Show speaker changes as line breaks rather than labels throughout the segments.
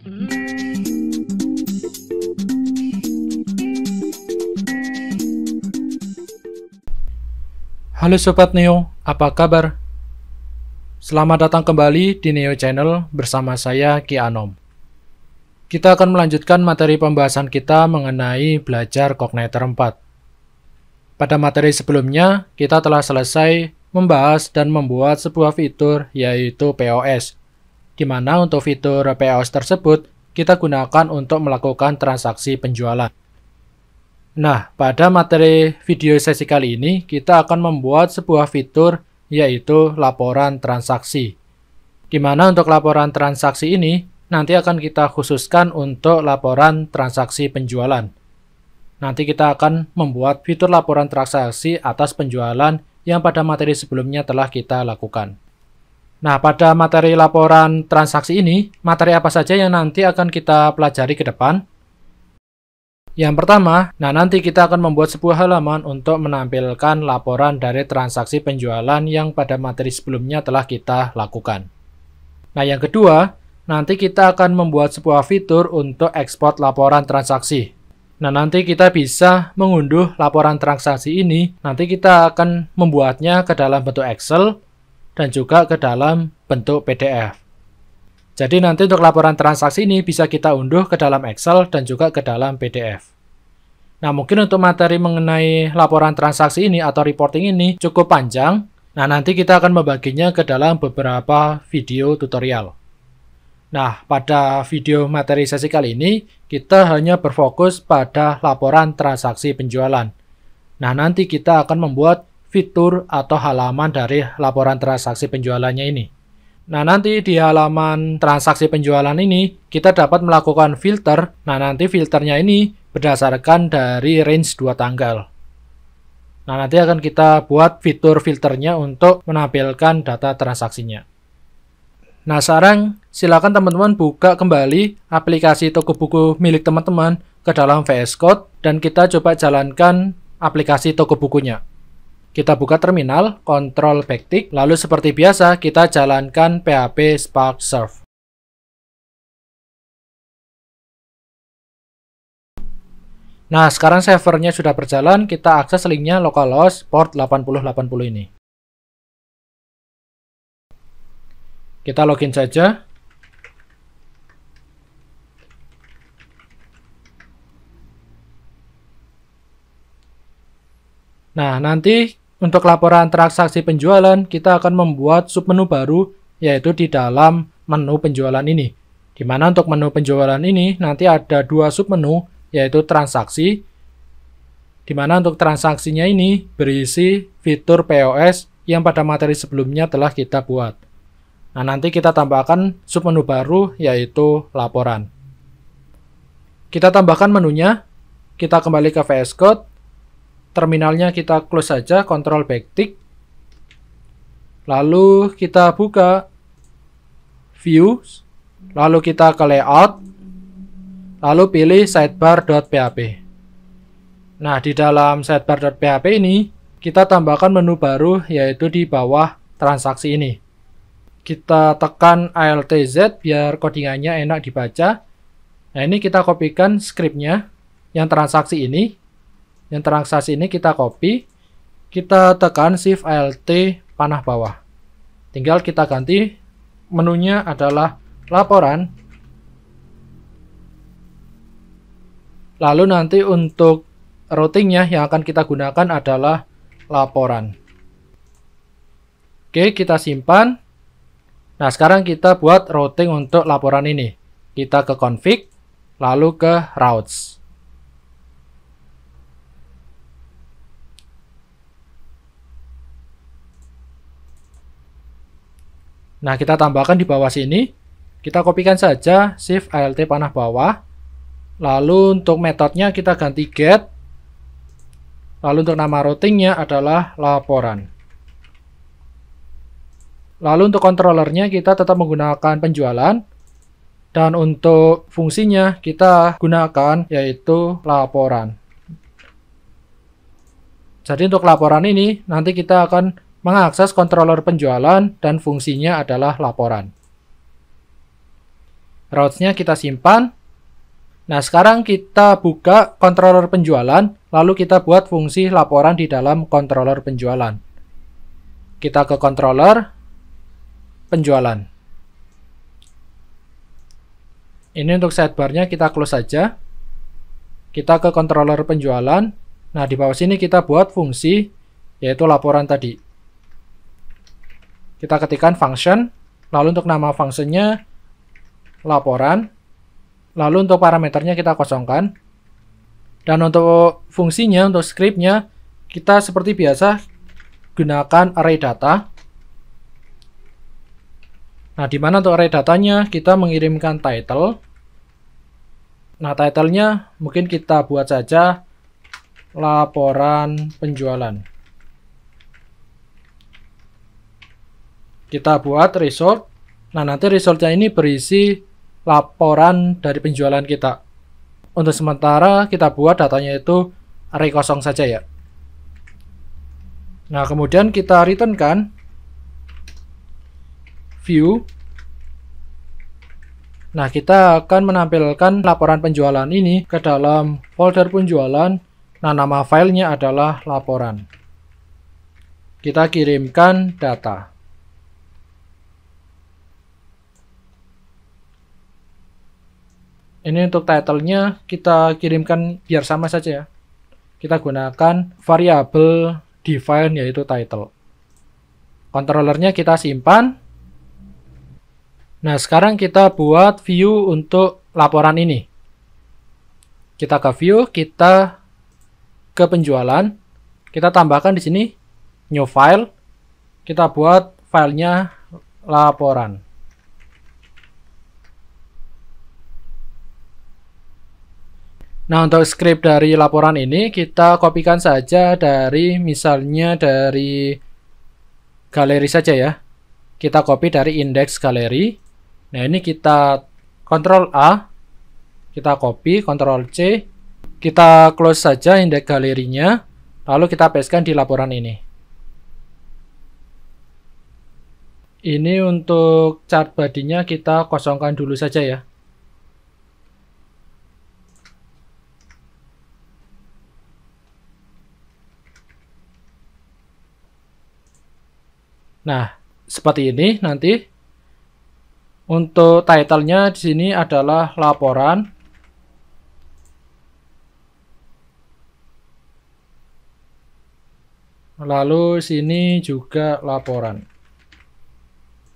Halo Sobat Neo, apa kabar? Selamat datang kembali di Neo Channel bersama saya Ki Anom. Kita akan melanjutkan materi pembahasan kita mengenai belajar Cognitor 4. Pada materi sebelumnya, kita telah selesai membahas dan membuat sebuah fitur yaitu POS, di mana untuk fitur POS tersebut kita gunakan untuk melakukan transaksi penjualan. Nah, pada materi video sesi kali ini, kita akan membuat sebuah fitur yaitu laporan transaksi. Di mana untuk laporan transaksi ini, nanti akan kita khususkan untuk laporan transaksi penjualan. Nanti kita akan membuat fitur laporan transaksi atas penjualan yang pada materi sebelumnya telah kita lakukan. Nah, pada materi laporan transaksi ini, materi apa saja yang nanti akan kita pelajari ke depan? Yang pertama, nanti kita akan membuat sebuah halaman untuk menampilkan laporan dari transaksi penjualan yang pada materi sebelumnya telah kita lakukan. Nah, yang kedua, nanti kita akan membuat sebuah fitur untuk ekspor laporan transaksi. Nah, nanti kita bisa mengunduh laporan transaksi ini, nanti kita akan membuatnya ke dalam bentuk Excel dan juga ke dalam bentuk PDF. Jadi nanti untuk laporan transaksi ini bisa kita unduh ke dalam Excel dan juga ke dalam PDF. Nah, mungkin untuk materi mengenai laporan transaksi ini atau reporting ini cukup panjang. Nah, nanti kita akan membaginya ke dalam beberapa video tutorial. Nah, pada video materi sesi kali ini, kita hanya berfokus pada laporan transaksi penjualan. Nah, nanti kita akan membuat fitur atau halaman dari laporan transaksi penjualannya ini. Nah, nanti di halaman transaksi penjualan ini, kita dapat melakukan filter. Nah, nanti filternya ini berdasarkan dari range 2 tanggal. Nah, nanti akan kita buat fitur filternya untuk menampilkan data transaksinya. Nah, sekarang silakan teman-teman buka kembali aplikasi toko buku milik teman-teman ke dalam VS Code, dan kita coba jalankan aplikasi toko bukunya. Kita buka terminal, Ctrl backtick, lalu seperti biasa kita jalankan PHP Spark Serve. Nah, sekarang servernya sudah berjalan, kita akses linknya localhost port 8080 ini. Kita login saja. Nah, nanti untuk laporan transaksi penjualan, kita akan membuat submenu baru, yaitu di dalam menu penjualan ini. Di mana untuk menu penjualan ini, nanti ada 2 submenu, yaitu transaksi, di mana untuk transaksinya ini berisi fitur POS yang pada materi sebelumnya telah kita buat. Nah, nanti kita tambahkan submenu baru, yaitu laporan. Kita tambahkan menunya, kita kembali ke VS Code, terminalnya kita close saja, Ctrl backtick. Lalu kita buka view, lalu kita ke layout, lalu pilih sidebar.php. Nah, di dalam sidebar.php ini, kita tambahkan menu baru, yaitu di bawah transaksi ini. Kita tekan Alt Z biar codingannya enak dibaca. Nah, ini kita kopikan scriptnya, yang transaksi ini. Yang transaksi ini kita copy, kita tekan Shift Alt panah bawah. Tinggal kita ganti menunya adalah laporan. Lalu nanti untuk routingnya yang akan kita gunakan adalah laporan. Oke, kita simpan. Nah, sekarang kita buat routing untuk laporan ini. Kita ke config, lalu ke routes. Nah, kita tambahkan di bawah sini. Kita kopikan saja Shift Alt panah bawah. Lalu untuk metodenya kita ganti get. Lalu untuk nama routingnya adalah laporan. Lalu untuk controllernya kita tetap menggunakan penjualan. Dan untuk fungsinya kita gunakan yaitu laporan. Jadi untuk laporan ini nanti kita akan mengakses controller penjualan dan fungsinya adalah laporan. Routes-nya kita simpan. Nah, sekarang kita buka controller penjualan, lalu kita buat fungsi laporan di dalam controller penjualan. Kita ke controller penjualan. Ini untuk sidebar-nya kita close saja. Kita ke controller penjualan. Nah, di bawah sini kita buat fungsi, yaitu laporan tadi. Kita ketikkan function, lalu untuk nama functionnya laporan. Lalu untuk parameternya kita kosongkan. Dan untuk fungsinya, untuk scriptnya, kita seperti biasa gunakan array data. Nah, di mana untuk array datanya kita mengirimkan title. Nah, titlenya mungkin kita buat saja laporan penjualan. Kita buat result. Nah, nanti resultnya ini berisi laporan dari penjualan kita. Untuk sementara kita buat datanya itu array kosong saja ya. Nah, kemudian kita returnkan view. Nah, kita akan menampilkan laporan penjualan ini ke dalam folder penjualan. Nah, nama filenya adalah laporan. Kita kirimkan data. Ini untuk title-nya kita kirimkan biar sama saja ya. Kita gunakan variabel define yaitu title. Controllernya kita simpan. Nah, sekarang kita buat view untuk laporan ini. Kita ke view, kita ke penjualan. Kita tambahkan di sini new file. Kita buat filenya laporan. Nah, untuk script dari laporan ini kita kopikan saja dari misalnya dari galeri saja ya. Kita copy dari index galeri. Nah, ini kita Ctrl A, kita copy, Ctrl C, kita close saja index galerinya, lalu kita pastekan di laporan ini. Ini untuk chart body-nya kita kosongkan dulu saja ya. Nah, seperti ini nanti. Untuk title-nya di sini adalah laporan. Lalu sini juga laporan.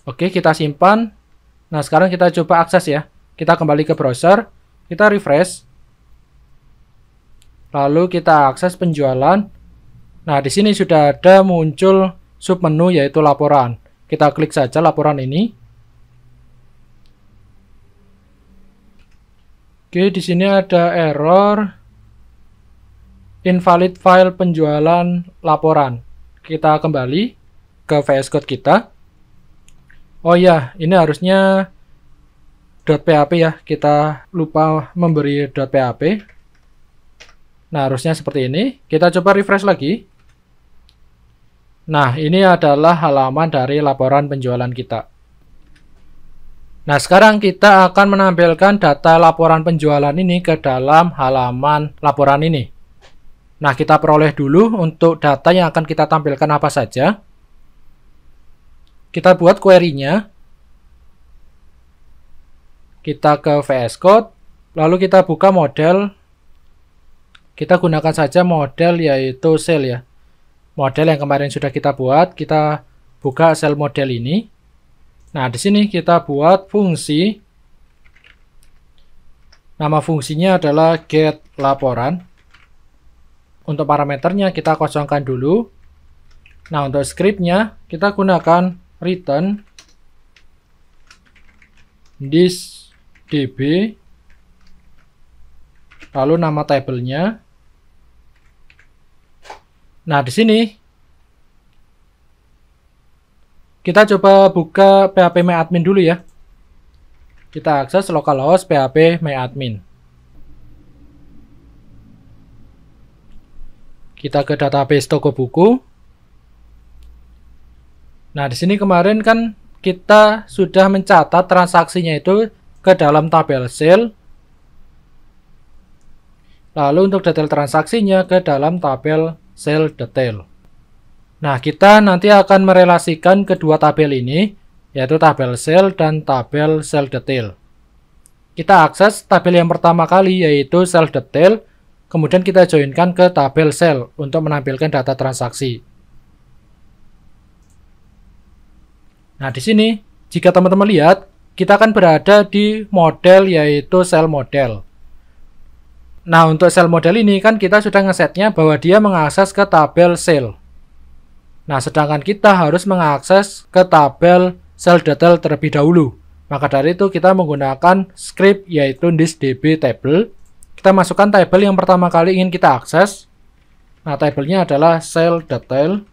Oke, kita simpan. Nah, sekarang kita coba akses ya. Kita kembali ke browser, kita refresh. Lalu kita akses penjualan. Nah, di sini sudah ada muncul submenu yaitu laporan. Kita klik saja laporan ini. Oke, di sini ada error invalid file penjualan laporan. Kita kembali ke VS Code kita. Oh ya, ini harusnya .php ya. Kita lupa memberi .php. Nah, harusnya seperti ini. Kita coba refresh lagi. Nah, ini adalah halaman dari laporan penjualan kita. Nah, sekarang kita akan menampilkan data laporan penjualan ini ke dalam halaman laporan ini. Nah, kita peroleh dulu untuk data yang akan kita tampilkan apa saja. Kita buat query-nya. Kita ke VS Code, lalu kita buka model. Kita gunakan saja model yaitu cell ya. Model yang kemarin sudah kita buat, kita buka cell model ini. Nah, di sini kita buat fungsi. Nama fungsinya adalah get laporan. Untuk parameternya kita kosongkan dulu. Nah, untuk scriptnya kita gunakan return this db, lalu nama tabelnya. Nah, di sini kita coba buka PHP MyAdmin dulu ya. Kita akses localhost PHP MyAdmin. Kita ke database toko buku. Nah, di sini kemarin kan kita sudah mencatat transaksinya itu ke dalam tabel sale. Lalu untuk detail transaksinya ke dalam tabel sale detail. Nah, kita nanti akan merelasikan kedua tabel ini, yaitu tabel sale dan tabel sale detail. Kita akses tabel yang pertama kali, yaitu sale detail, kemudian kita joinkan ke tabel sale untuk menampilkan data transaksi. Nah, di sini, jika teman-teman lihat, kita akan berada di model, yaitu sale model. Nah, untuk sale model ini kan kita sudah ngesetnya bahwa dia mengakses ke tabel sale. Nah, sedangkan kita harus mengakses ke tabel sale detail terlebih dahulu. Maka dari itu kita menggunakan script, yaitu thisDB table. Kita masukkan tabel yang pertama kali ingin kita akses. Nah, tabelnya adalah sale detail.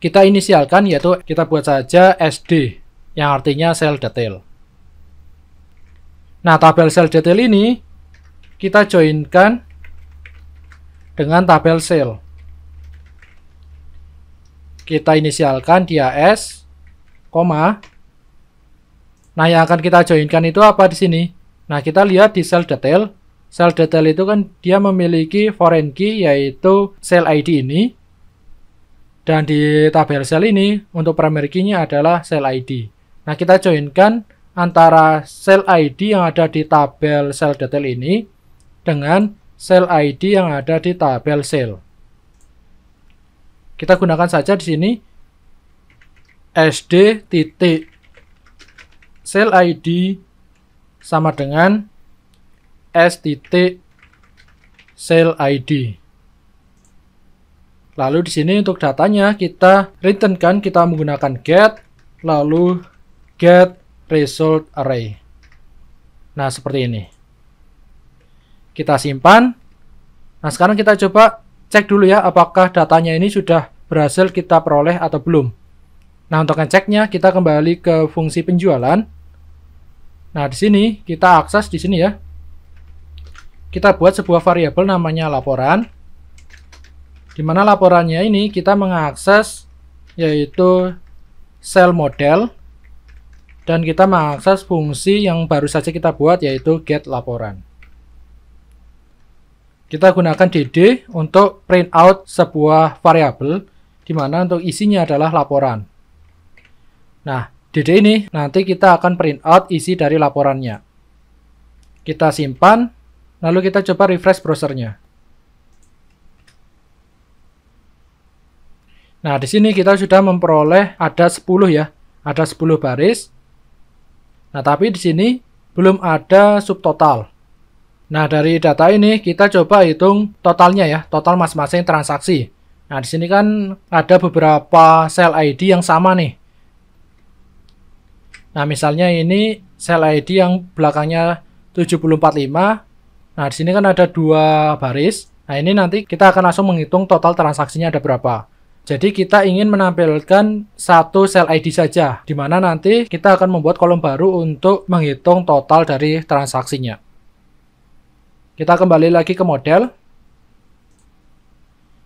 Kita inisialkan, yaitu kita buat saja SD, yang artinya sale detail. Nah, tabel sale detail ini kita joinkan dengan tabel sale. Kita inisialkan dia S, koma. Nah, yang akan kita joinkan itu apa di sini? Nah, kita lihat di sale detail. Sale detail itu kan dia memiliki foreign key, yaitu sale ID ini. Dan di tabel sale ini untuk primary key-nya adalah sale ID. Nah, kita joinkan antara sale ID yang ada di tabel sale detail ini dengan sale ID yang ada di tabel sale. Kita gunakan saja di sini SD titik sale ID sama dengan S titik sale ID. Lalu di sini untuk datanya kita returnkan, kita menggunakan get, lalu get result array. Nah, seperti ini. Kita simpan. Nah, sekarang kita coba cek dulu ya, apakah datanya ini sudah berhasil kita peroleh atau belum. Nah, untuk ngeceknya kita kembali ke fungsi penjualan. Nah, di sini kita akses di sini ya. Kita buat sebuah variabel namanya laporan. Di mana laporannya ini kita mengakses yaitu sale model, dan kita mengakses fungsi yang baru saja kita buat yaitu get laporan. Kita gunakan DD untuk print out sebuah variabel di mana untuk isinya adalah laporan. Nah, DD ini nanti kita akan print out isi dari laporannya. Kita simpan, lalu kita coba refresh browsernya. Nah, di sini kita sudah memperoleh ada 10 ya. Ada 10 baris. Nah, tapi di sini belum ada subtotal. Nah, dari data ini kita coba hitung totalnya ya, total masing-masing transaksi. Nah, di sini kan ada beberapa sale ID yang sama nih. Nah, misalnya ini sale ID yang belakangnya 745. Nah, di sini kan ada 2 baris. Nah, ini nanti kita akan langsung menghitung total transaksinya ada berapa. Jadi kita ingin menampilkan satu sale ID saja, di mana nanti kita akan membuat kolom baru untuk menghitung total dari transaksinya. Kita kembali lagi ke model.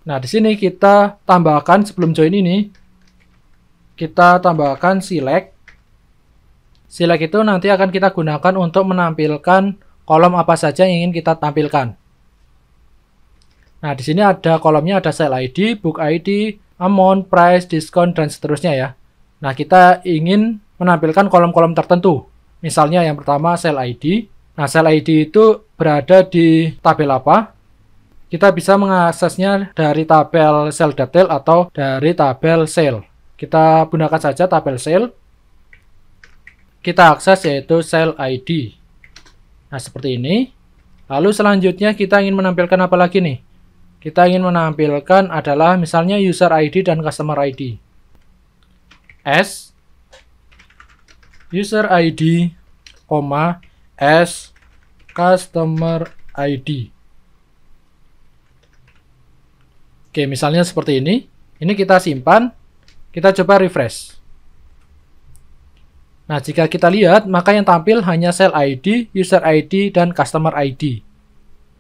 Nah, di sini kita tambahkan sebelum join ini, kita tambahkan select. Select itu nanti akan kita gunakan untuk menampilkan kolom apa saja yang ingin kita tampilkan. Nah, di sini ada kolomnya, ada sale ID, book ID, amount, price, diskon, dan seterusnya ya. Nah, kita ingin menampilkan kolom-kolom tertentu. Misalnya yang pertama sale ID. Nah, sale ID itu berada di tabel apa? Kita bisa mengaksesnya dari tabel sale detail atau dari tabel sale. Kita gunakan saja tabel sale. Kita akses yaitu sale ID. Nah, seperti ini. Lalu selanjutnya kita ingin menampilkan apa lagi nih? Kita ingin menampilkan adalah misalnya user ID dan customer ID. S user ID, S customer ID. Oke, misalnya seperti ini. Ini kita simpan. Kita coba refresh. Nah, jika kita lihat, maka yang tampil hanya sale ID, user ID, dan customer ID.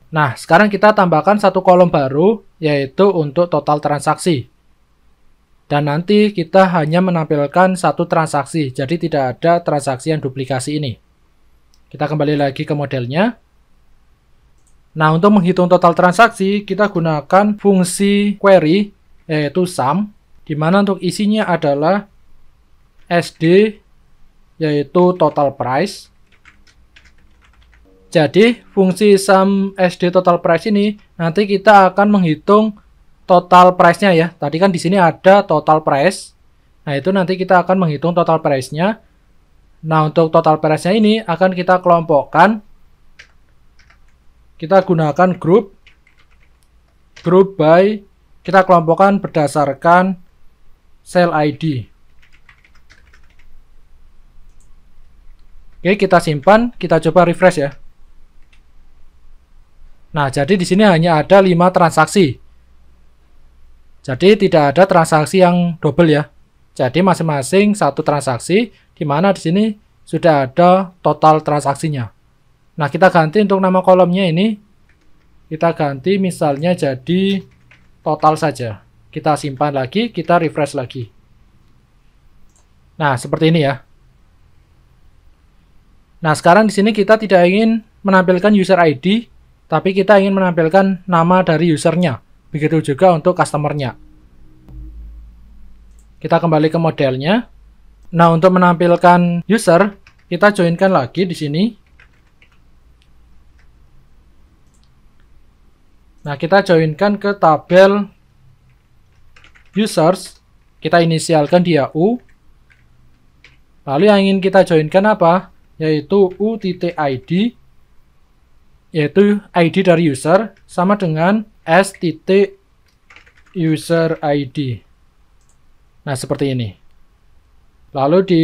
Nah, sekarang kita tambahkan satu kolom baru, yaitu untuk total transaksi. Dan nanti kita hanya menampilkan satu transaksi, jadi tidak ada transaksi yang duplikasi ini. Kita kembali lagi ke modelnya. Nah, untuk menghitung total transaksi, kita gunakan fungsi query, yaitu sum, di mana untuk isinya adalah SD, yaitu total price. Jadi, fungsi sum SD total price ini, nanti kita akan menghitung total price-nya ya. Tadi kan di sini ada total price. Nah, itu nanti kita akan menghitung total price-nya. Nah, untuk total price-nya ini akan kita kelompokkan. Kita gunakan group by, kita kelompokkan berdasarkan cell ID. Oke, kita simpan, kita coba refresh ya. Nah, jadi di sini hanya ada 5 transaksi. Jadi tidak ada transaksi yang double ya. Jadi masing-masing satu transaksi, di mana di sini sudah ada total transaksinya. Nah, kita ganti untuk nama kolomnya ini. Kita ganti misalnya jadi total saja. Kita simpan lagi, kita refresh lagi. Nah, seperti ini ya. Nah, sekarang di sini kita tidak ingin menampilkan user ID, tapi kita ingin menampilkan nama dari usernya. Begitu juga untuk customer-nya. Kita kembali ke modelnya. Nah, untuk menampilkan user, kita joinkan lagi di sini. Nah, kita joinkan ke tabel users. Kita inisialkan dia U. Lalu yang ingin kita joinkan apa? Yaitu U.ID, yaitu ID dari user, sama dengan S.user ID. Nah, seperti ini. Lalu di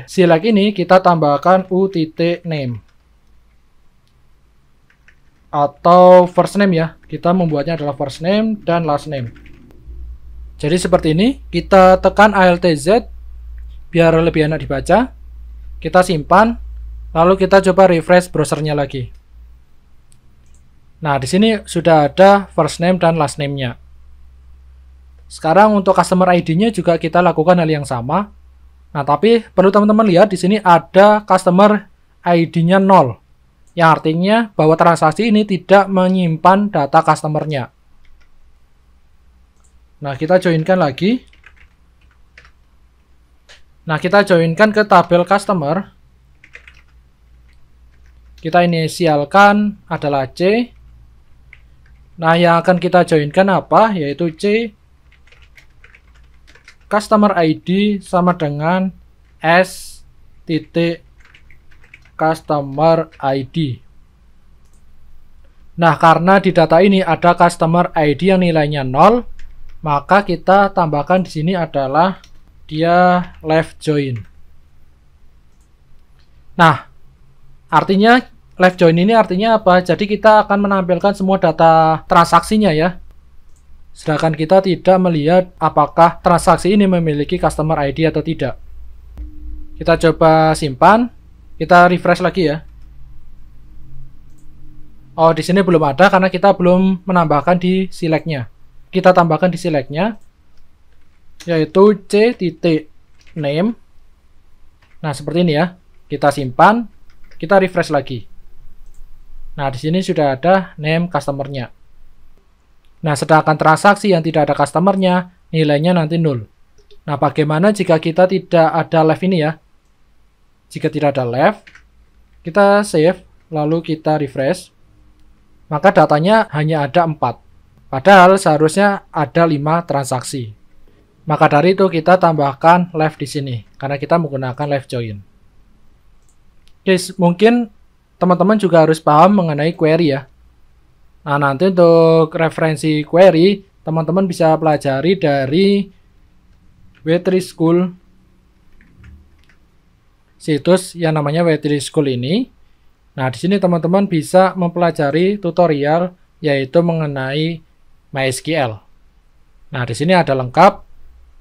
select ini kita tambahkan U.name. Atau first name ya. Kita membuatnya adalah first name dan last name. Jadi seperti ini. Kita tekan Alt Z biar lebih enak dibaca. Kita simpan. Lalu kita coba refresh browsernya lagi. Nah, di sini sudah ada first name dan last name-nya. Sekarang untuk customer ID-nya juga kita lakukan hal yang sama. Nah, tapi perlu teman-teman lihat di sini ada customer ID-nya 0. Yang artinya bahwa transaksi ini tidak menyimpan data customer-nya. Nah, kita joinkan lagi. Nah, kita joinkan ke tabel customer. Kita inisialkan adalah C. Nah, yang akan kita joinkan apa? Yaitu C customer ID sama dengan S titik customer ID. Nah, karena di data ini ada customer ID yang nilainya 0, maka kita tambahkan di sini adalah dia left join. Nah, artinya left join ini artinya apa? Jadi kita akan menampilkan semua data transaksinya ya. Sedangkan kita tidak melihat apakah transaksi ini memiliki customer ID atau tidak. Kita coba simpan. Kita refresh lagi ya. Oh, di sini belum ada karena kita belum menambahkan di select-nya. Kita tambahkan di select-nya, yaitu C.name. Nah, seperti ini ya. Kita simpan. Kita refresh lagi. Nah, di sini sudah ada name customer-nya. Nah, sedangkan transaksi yang tidak ada customer-nya, nilainya nanti 0. Nah, bagaimana jika kita tidak ada left ini ya? Jika tidak ada left, kita save, lalu kita refresh. Maka datanya hanya ada 4. Padahal seharusnya ada 5 transaksi. Maka dari itu kita tambahkan left di sini, karena kita menggunakan left join. Oke, mungkin teman-teman juga harus paham mengenai query ya. Nah, nanti untuk referensi query, teman-teman bisa pelajari dari W3 School, situs yang namanya W3 School ini. Nah, di sini teman-teman bisa mempelajari tutorial yaitu mengenai MySQL. Nah, di sini ada lengkap,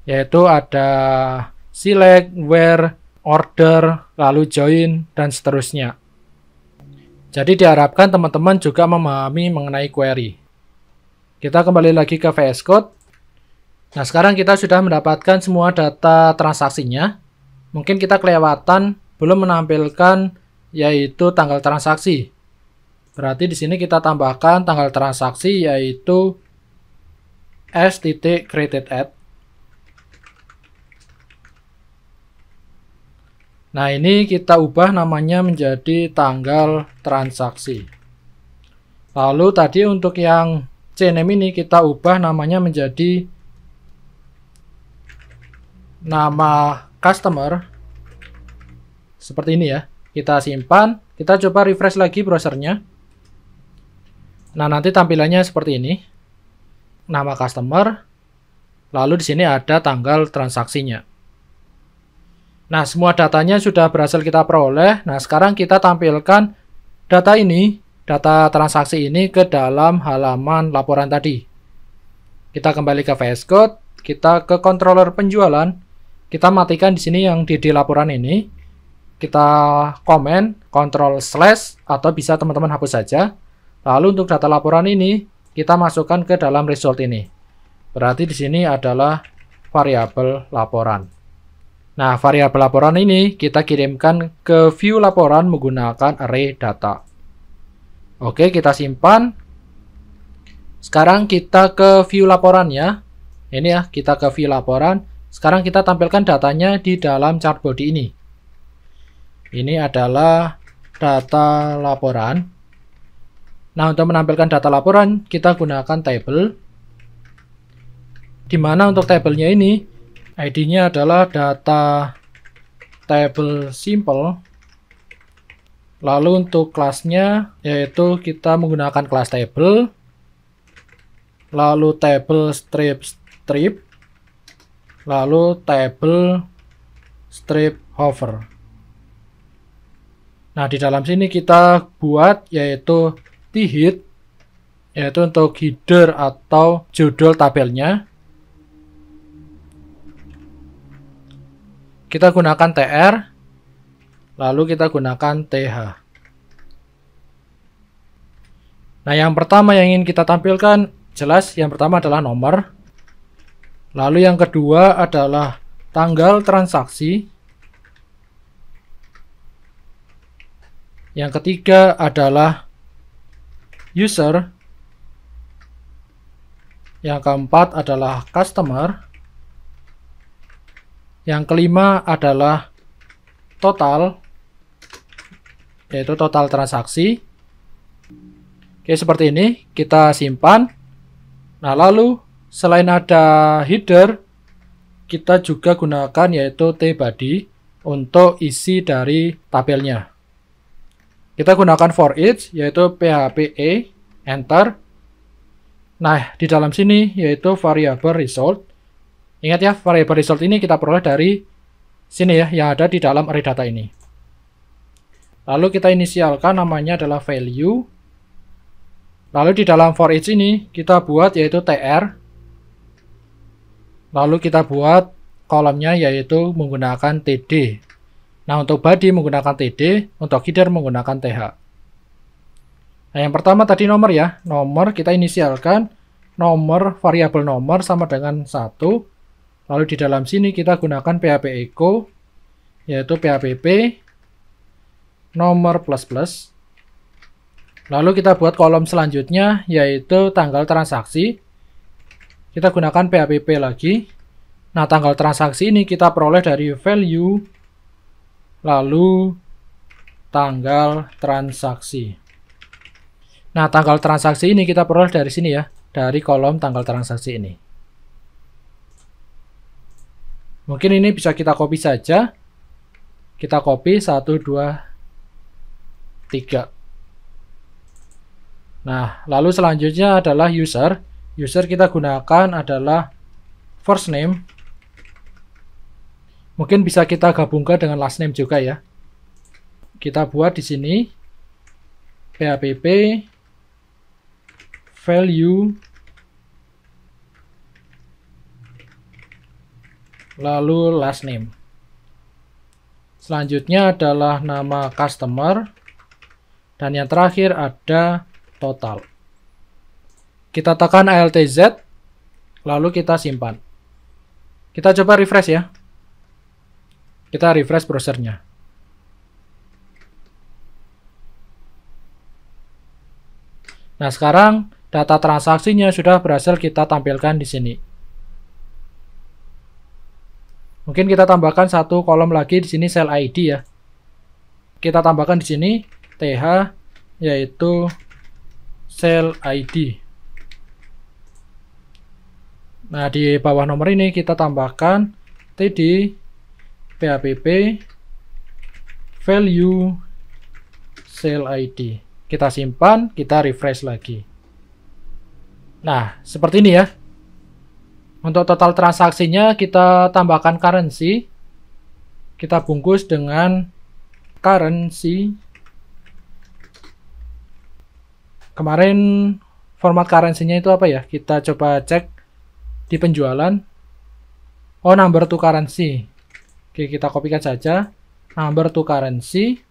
yaitu ada select, where, order, lalu join, dan seterusnya. Jadi diharapkan teman-teman juga memahami mengenai query. Kita kembali lagi ke VS Code. Nah, sekarang kita sudah mendapatkan semua data transaksinya. Mungkin kita kelewatan belum menampilkan yaitu tanggal transaksi. Berarti di sini kita tambahkan tanggal transaksi yaitu s.created@. Nah, ini kita ubah namanya menjadi tanggal transaksi. Lalu tadi untuk yang CNAME ini kita ubah namanya menjadi nama customer. Seperti ini ya. Kita simpan, kita coba refresh lagi browsernya. Nah, nanti tampilannya seperti ini. Nama customer, lalu di sini ada tanggal transaksinya. Nah, semua datanya sudah berhasil kita peroleh. Nah, sekarang kita tampilkan data ini, data transaksi ini ke dalam halaman laporan tadi. Kita kembali ke VS Code, kita ke controller penjualan, kita matikan di sini yang di laporan ini. Kita komen, Ctrl/, atau bisa teman-teman hapus saja. Lalu untuk data laporan ini, kita masukkan ke dalam result ini. Berarti di sini adalah variabel laporan. Nah, variabel laporan ini kita kirimkan ke view laporan menggunakan array data. Oke, kita simpan. Sekarang kita ke view laporannya. Ini ya, kita ke view laporan. Sekarang kita tampilkan datanya di dalam chart body ini. Ini adalah data laporan. Nah, untuk menampilkan data laporan, kita gunakan table. Di mana untuk tabelnya ini, ID-nya adalah data table simple. Lalu untuk kelasnya, yaitu kita menggunakan kelas table. Lalu table strip, lalu table strip hover. Nah, di dalam sini kita buat yaitu head, yaitu untuk header atau judul tabelnya. Kita gunakan tr, lalu kita gunakan th. Nah, yang pertama yang ingin kita tampilkan jelas yang pertama adalah nomor. Lalu yang kedua adalah tanggal transaksi. Yang ketiga adalah user. Yang keempat adalah customer. Yang kelima adalah total, yaitu total transaksi. Oke, seperti ini kita simpan. Nah, lalu selain ada header, kita juga gunakan yaitu tbody untuk isi dari tabelnya. Kita gunakan for each, yaitu php, enter. Nah, di dalam sini yaitu variable result. Ingat ya, variable result ini kita peroleh dari sini ya, yang ada di dalam array data ini. Lalu kita inisialkan namanya adalah value. Lalu di dalam for each ini kita buat yaitu tr. Lalu kita buat kolomnya yaitu menggunakan td. Nah, untuk body menggunakan td, untuk header menggunakan th. Nah, yang pertama tadi nomor ya. Nomor kita inisialkan nomor, variabel nomor sama dengan 1. Lalu di dalam sini kita gunakan php echo, yaitu php nomor plus. Lalu kita buat kolom selanjutnya, yaitu tanggal transaksi. Kita gunakan php lagi. Nah, tanggal transaksi ini kita peroleh dari value, lalu tanggal transaksi. Nah, tanggal transaksi ini kita peroleh dari sini ya, dari kolom tanggal transaksi ini. Mungkin ini bisa kita copy saja. Kita copy 1, 2, 3. Nah, lalu selanjutnya adalah user. User kita gunakan adalah first name. Mungkin bisa kita gabungkan dengan last name juga ya. Kita buat di sini php value lalu last name. Selanjutnya adalah nama customer dan yang terakhir ada total. Kita tekan Alt Z lalu kita simpan. Kita coba refresh ya. Kita refresh browsernya. Nah, sekarang data transaksinya sudah berhasil kita tampilkan di sini. Mungkin kita tambahkan satu kolom lagi di sini sel ID ya. Kita tambahkan di sini TH yaitu sel ID. Nah, di bawah nomor ini kita tambahkan TD PHPP value sel ID. Kita simpan, kita refresh lagi. Nah, seperti ini ya. Untuk total transaksinya kita tambahkan currency. Kita bungkus dengan currency. Kemarin format currency-nya itu apa ya? Kita coba cek di penjualan. Oh, number to currency. Oke, kita kopikan saja. Number to currency.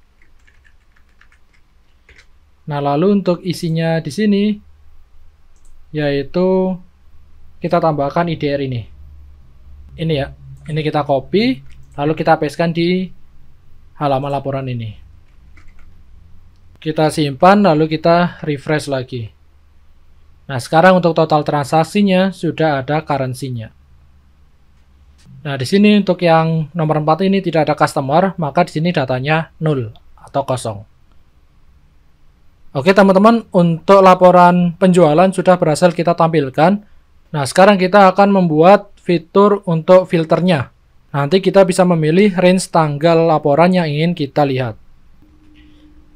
Nah, lalu untuk isinya di sini yaitu kita tambahkan IDR ini. Ini ya. Ini kita copy, lalu kita pastekan di halaman laporan ini. Kita simpan, lalu kita refresh lagi. Nah, sekarang untuk total transaksinya sudah ada currency-nya. Nah, di sini untuk yang nomor 4 ini tidak ada customer, maka di sini datanya 0 atau kosong. Oke teman-teman, untuk laporan penjualan sudah berhasil kita tampilkan. Nah, sekarang kita akan membuat fitur untuk filternya. Nanti kita bisa memilih range tanggal laporan yang ingin kita lihat.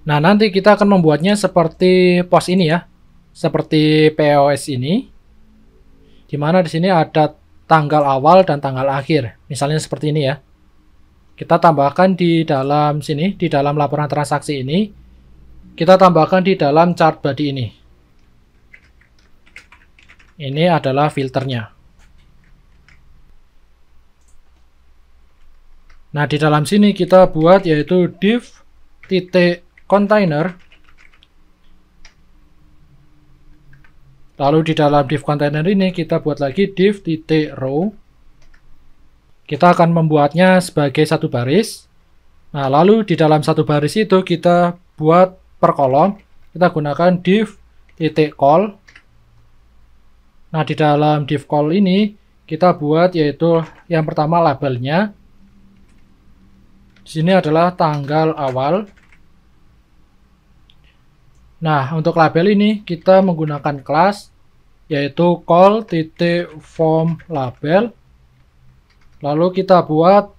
Nah, nanti kita akan membuatnya seperti pos ini ya. Seperti POS ini. Dimana di sini ada tanggal awal dan tanggal akhir. Misalnya seperti ini ya. Kita tambahkan di dalam sini, di dalam laporan transaksi ini. Kita tambahkan di dalam chart body ini. Ini adalah filternya. Nah, di dalam sini kita buat yaitu div.container. Lalu di dalam div container ini kita buat lagi div.row. Kita akan membuatnya sebagai satu baris. Nah, lalu di dalam satu baris itu kita buat per kolom, kita gunakan div.call. Nah, di dalam div call ini kita buat yaitu yang pertama labelnya. Di sini adalah tanggal awal. Nah, untuk label ini kita menggunakan kelas yaitu call.form label. Lalu kita buat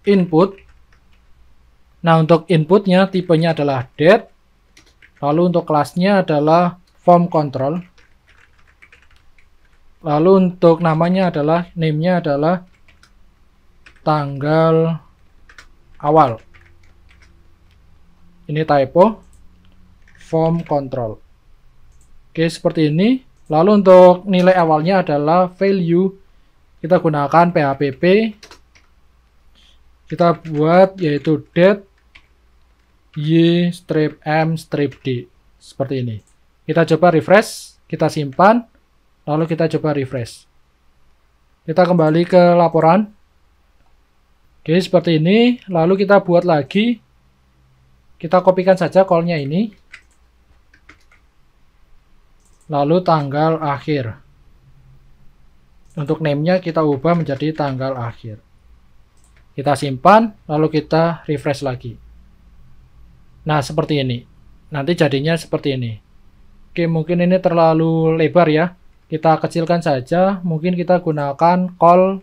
input. Nah, untuk inputnya tipenya adalah date. Lalu untuk kelasnya adalah form control. Lalu untuk namanya adalah, name-nya adalah tanggal awal. Ini typo, form control. Oke, seperti ini. Lalu untuk nilai awalnya adalah value. Kita gunakan PHPP. Kita buat yaitu date y-m-d seperti ini. Kita coba refresh, kita simpan, lalu kita coba refresh. Kita kembali ke laporan. Oke, seperti ini. Lalu kita buat lagi. Kita kopikan saja call-nya ini. Lalu tanggal akhir. Untuk name-nya kita ubah menjadi tanggal akhir. Kita simpan, lalu kita refresh lagi. Nah, seperti ini. Nanti jadinya seperti ini. Oke, mungkin ini terlalu lebar ya. Kita kecilkan saja. Mungkin kita gunakan call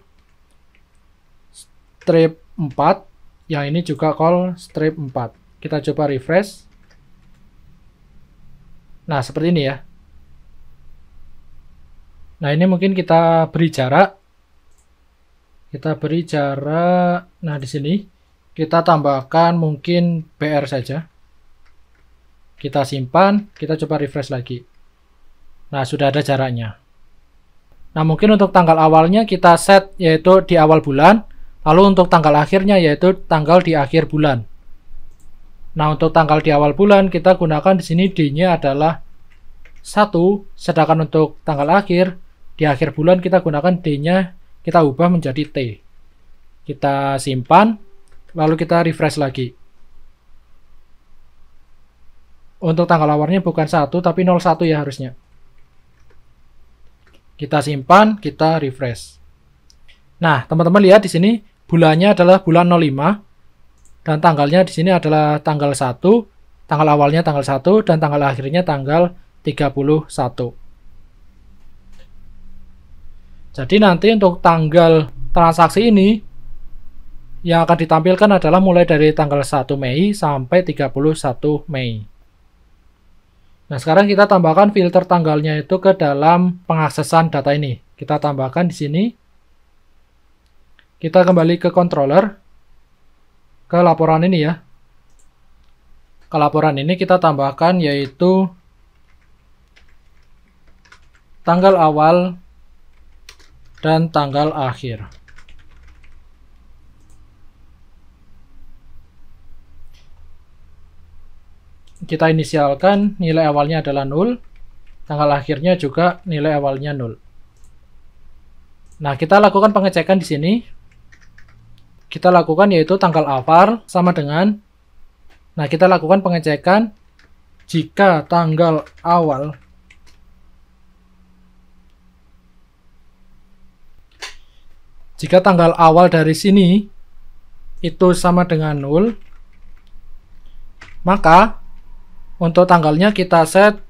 strip 4. Yang ini juga call strip 4. Kita coba refresh. Nah, seperti ini ya. Nah, ini mungkin kita beri jarak. Kita beri jarak. Nah, di sini kita tambahkan mungkin BR saja. Kita simpan, kita coba refresh lagi. Nah, sudah ada jaraknya. Nah, mungkin untuk tanggal awalnya kita set yaitu di awal bulan, lalu untuk tanggal akhirnya yaitu tanggal di akhir bulan. Nah, untuk tanggal di awal bulan kita gunakan di sini D-nya adalah 1, sedangkan untuk tanggal akhir di akhir bulan kita gunakan D-nya kita ubah menjadi T. Kita simpan, lalu kita refresh lagi. Untuk tanggal awalnya bukan 1 tapi 01 ya harusnya. Kita simpan, kita refresh. Nah, teman-teman lihat di sini bulannya adalah bulan 05 dan tanggalnya di sini adalah tanggal 1, tanggal awalnya tanggal 1 dan tanggal akhirnya tanggal 31. Jadi nanti untuk tanggal transaksi ini yang akan ditampilkan adalah mulai dari tanggal 1 Mei sampai 31 Mei. Nah, sekarang kita tambahkan filter tanggalnya itu ke dalam pengaksesan data ini. Kita tambahkan di sini. Kita kembali ke controller. Ke laporan ini ya. Ke laporan ini kita tambahkan yaitu tanggal awal dan tanggal akhir. Kita inisialkan nilai awalnya adalah 0, tanggal akhirnya juga nilai awalnya 0. Nah, kita lakukan pengecekan di sini. Kita lakukan yaitu tanggal awal sama dengan, nah kita lakukan pengecekan jika tanggal awal dari sini itu sama dengan 0, maka untuk tanggalnya kita set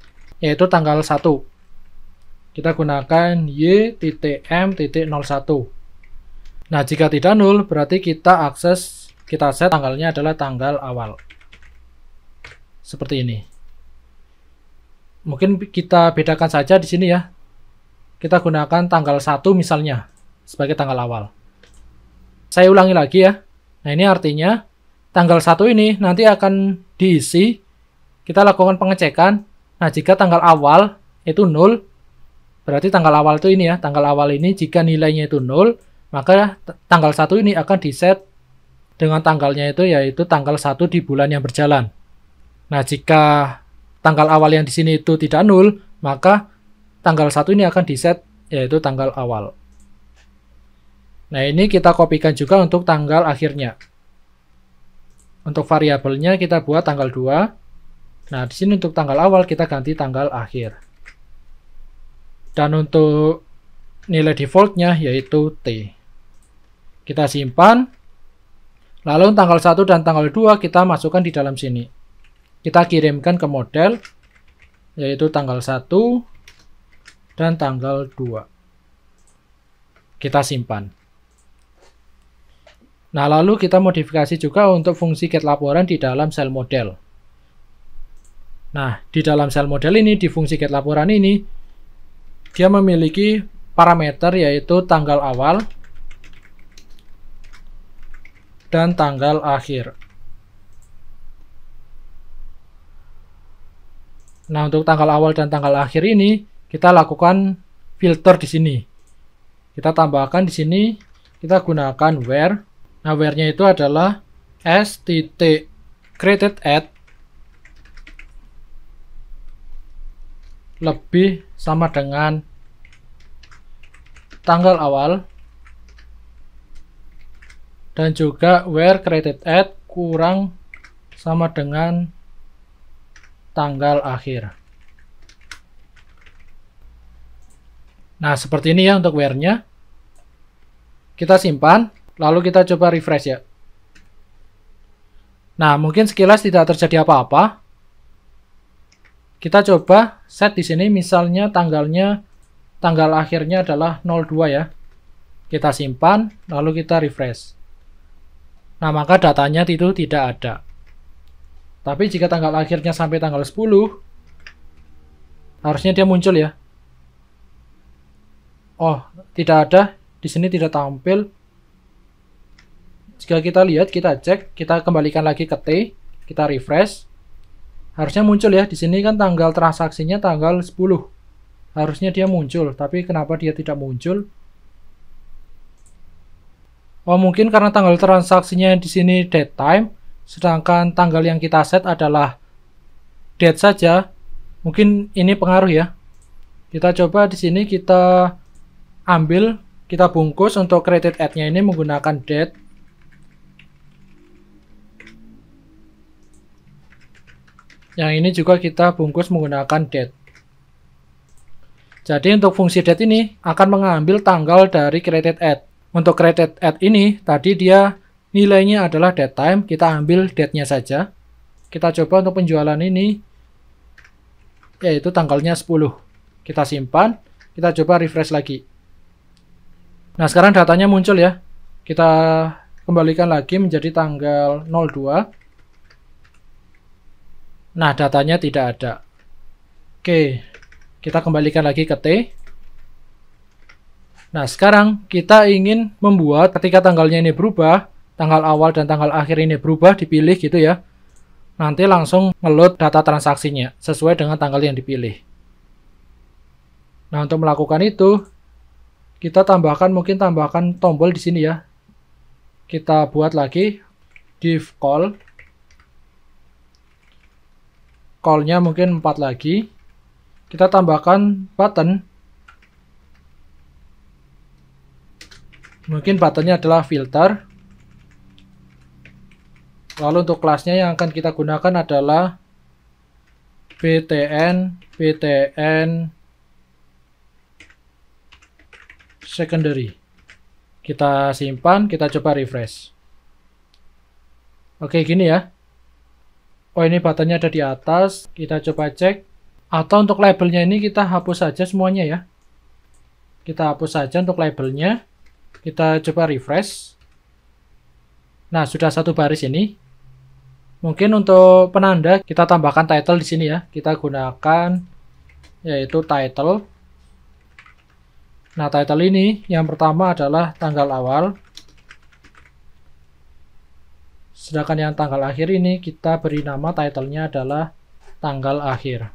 yaitu tanggal 1. Kita gunakan Y.M.01. Nah, jika tidak 0 berarti kita set tanggalnya adalah tanggal awal. Seperti ini. Mungkin kita bedakan saja di sini ya. Kita gunakan tanggal 1 misalnya sebagai tanggal awal. Saya ulangi lagi ya. Nah, ini artinya tanggal 1 ini nanti akan diisi. Kita lakukan pengecekan. Nah, jika tanggal awal itu 0, berarti tanggal awal itu ini ya. Tanggal awal ini jika nilainya itu 0, maka tanggal 1 ini akan diset dengan tanggalnya itu yaitu tanggal 1 di bulan yang berjalan. Nah, jika tanggal awal yang di sini itu tidak 0, maka tanggal 1 ini akan diset yaitu tanggal awal. Nah, ini kita kopikan juga untuk tanggal akhirnya. Untuk variabelnya kita buat tanggal 2. Nah, di sini untuk tanggal awal kita ganti tanggal akhir. Dan untuk nilai defaultnya yaitu T. Kita simpan. Lalu tanggal 1 dan tanggal 2 kita masukkan di dalam sini. Kita kirimkan ke model yaitu tanggal 1 dan tanggal 2. Kita simpan. Nah, lalu kita modifikasi juga untuk fungsi get laporan di dalam sel model. Nah, di dalam sel model ini, di fungsi get laporan ini, dia memiliki parameter yaitu tanggal awal dan tanggal akhir. Nah, untuk tanggal awal dan tanggal akhir ini, kita lakukan filter di sini. Kita tambahkan di sini, kita gunakan where. Nah, where-nya itu adalah s.createdAt lebih sama dengan tanggal awal dan juga where createdAt kurang sama dengan tanggal akhir. Nah, seperti ini ya untuk where-nya. Kita simpan, lalu kita coba refresh ya. Nah, mungkin sekilas tidak terjadi apa-apa. Kita coba set di sini misalnya tanggal akhirnya adalah 02 ya. Kita simpan, lalu kita refresh. Nah, maka datanya itu tidak ada. Tapi jika tanggal akhirnya sampai tanggal 10, harusnya dia muncul ya. Oh, tidak ada. Di sini tidak tampil. Jika kita lihat, kita cek, kita kembalikan lagi ke T, kita refresh. Harusnya muncul ya. Di sini kan tanggal transaksinya tanggal 10. Harusnya dia muncul, tapi kenapa dia tidak muncul? Oh, mungkin karena tanggal transaksinya di sini date time, sedangkan tanggal yang kita set adalah date saja. Mungkin ini pengaruh ya. Kita coba di sini kita ambil, kita bungkus untuk createdAt-nya ini menggunakan date. Yang ini juga kita bungkus menggunakan date. Jadi untuk fungsi date ini akan mengambil tanggal dari created at. Untuk created at ini tadi dia nilainya adalah date time, kita ambil date-nya saja. Kita coba untuk penjualan ini yaitu tanggalnya 10. Kita simpan, kita coba refresh lagi. Nah, sekarang datanya muncul ya. Kita kembalikan lagi menjadi tanggal 02. Nah, datanya tidak ada. Oke, kita kembalikan lagi ke T. Nah, sekarang kita ingin membuat ketika tanggalnya ini berubah, tanggal awal dan tanggal akhir ini berubah, dipilih gitu ya. Nanti langsung ngeload data transaksinya sesuai dengan tanggal yang dipilih. Nah, untuk melakukan itu, kita mungkin tambahkan tombol di sini ya. Kita buat lagi div call. Call-nya mungkin 4 lagi. Kita tambahkan button. Mungkin buttonnya adalah filter. Lalu untuk kelasnya yang akan kita gunakan adalah btn secondary. Kita simpan, kita coba refresh. Oke, gini ya. Oh, ini buttonnya ada di atas. Kita coba cek. Atau untuk labelnya ini kita hapus saja semuanya ya. Kita hapus saja untuk labelnya. Kita coba refresh. Nah, sudah satu baris ini. Mungkin untuk penanda kita tambahkan title di sini ya. Kita gunakan yaitu title. Nah, title ini yang pertama adalah tanggal awal. Sedangkan yang tanggal akhir ini kita beri nama title-nya adalah tanggal akhir.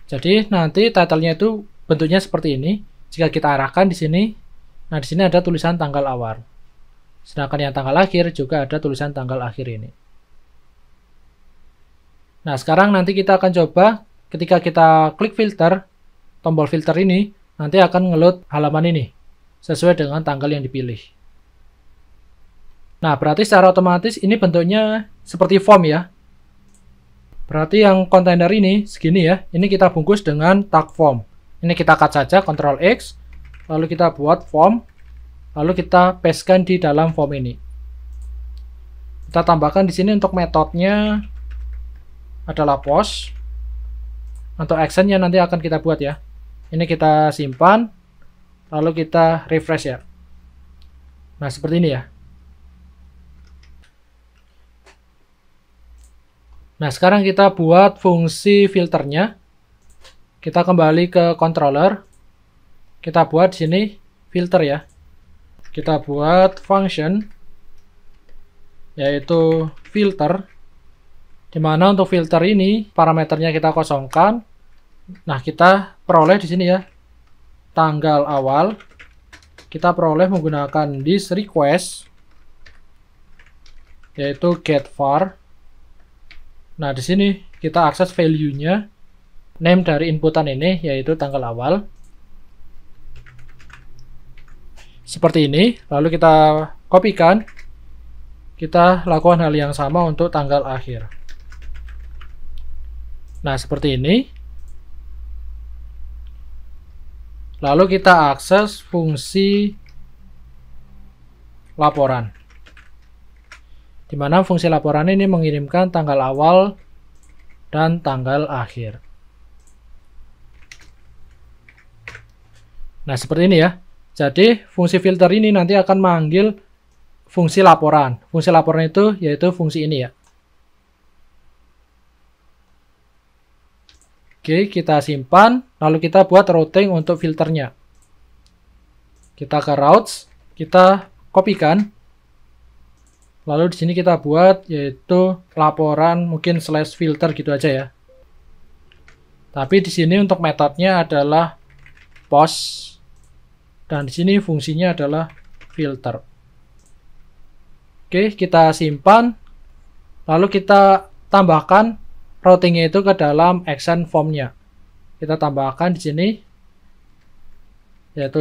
Jadi nanti title-nya itu bentuknya seperti ini. Jika kita arahkan di sini, nah di sini ada tulisan tanggal awal. Sedangkan yang tanggal akhir juga ada tulisan tanggal akhir ini. Nah, sekarang nanti kita akan coba ketika kita klik filter, tombol filter ini nanti akan ngeload halaman ini sesuai dengan tanggal yang dipilih. Nah, berarti secara otomatis ini bentuknya seperti form ya. Berarti yang kontainer ini segini ya. Ini kita bungkus dengan tag form. Ini kita cut saja, Ctrl X, lalu kita buat form, lalu kita pastekan di dalam form ini. Kita tambahkan di sini untuk metodenya adalah post. Untuk actionnya nanti akan kita buat ya. Ini kita simpan, lalu kita refresh ya. Nah, seperti ini ya. Nah, sekarang kita buat fungsi filternya. Kita kembali ke controller. Kita buat di sini filter ya. Kita buat function yaitu filter. Dimana untuk filter ini parameternya kita kosongkan. Nah, kita peroleh di sini ya. Tanggal awal kita peroleh menggunakan this request yaitu get var. Nah, di sini kita akses value-nya, name dari inputan ini yaitu tanggal awal. Seperti ini, lalu kita kopikan. Kita lakukan hal yang sama untuk tanggal akhir. Nah, seperti ini. Lalu kita akses fungsi laporan. Di mana fungsi laporan ini mengirimkan tanggal awal dan tanggal akhir. Nah, seperti ini ya. Jadi, fungsi filter ini nanti akan manggil fungsi laporan. Fungsi laporan itu yaitu fungsi ini ya. Oke, kita simpan, lalu kita buat routing untuk filternya. Kita ke routes, kita kopikan. Lalu di sini kita buat yaitu laporan mungkin /filter gitu aja ya. Tapi di sini untuk metodenya adalah post dan di sini fungsinya adalah filter. Oke, kita simpan. Lalu kita tambahkan routingnya itu ke dalam action formnya. Kita tambahkan di sini yaitu